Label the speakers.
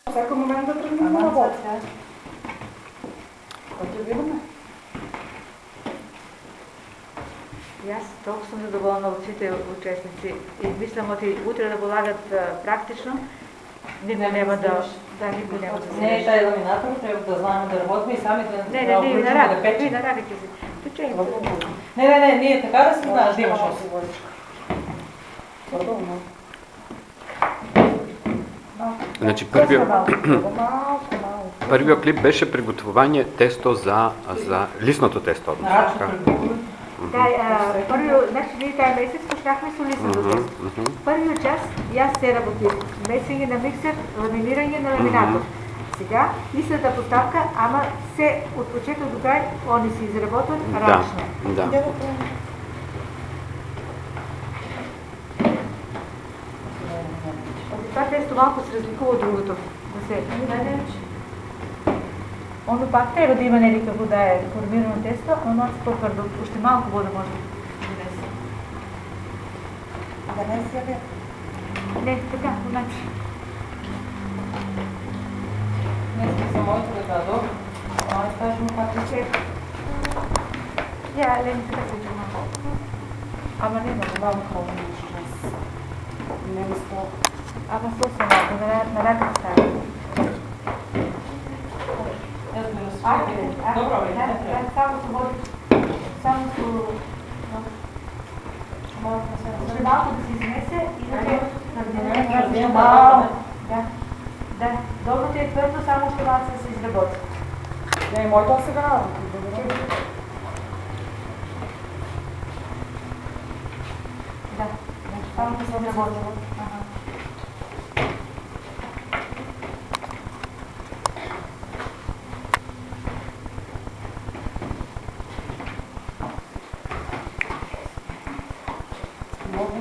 Speaker 1: Всеки момент да тръгнем на работа. Като видиме.
Speaker 2: И аз толкова съм задоволна от всички участници и мислям, че утре да полагат практично, никой няма да... Да, никой няма да се...
Speaker 3: Не е тая ламинатор, трябва да знаем да работим и сами да
Speaker 2: Не, вие наравите си. Включай.
Speaker 3: Не, ние така да си знаеш да имаш оси.
Speaker 4: Значи първият клип беше приготовление тесто за лисното тесто.
Speaker 2: Да, значи ние тази месец почнахме с лисното тесто. Първият част и аз се работих. Месене на миксер, ламиниране на ламинатор. Сега лисната поставка, ама се от почеток до край, они си изработват ръчно.
Speaker 4: Да.
Speaker 2: Това тесто малко се разликува от другото. Оно пак трябва да има някаква вода, е формирано тесто, но малко по-твърдо. Още малко вода може да донесе.
Speaker 1: Да не се яде?
Speaker 2: Не, така, значи.
Speaker 3: Не сме за моето да дадох. Ама не скажем как да че.
Speaker 2: Я, Лени, така се малко.
Speaker 1: Ама не, но малко хора не ми става.
Speaker 2: Ама съвсем малко, на ръка става.
Speaker 3: Добро, бе.
Speaker 2: Само се води. Само се... Ще малко да се изнесе и да се... Да. Доброто е твърдо, само ще малко да се изработи.
Speaker 1: Не, моето сега.
Speaker 2: Да, само да се изработи.
Speaker 1: Много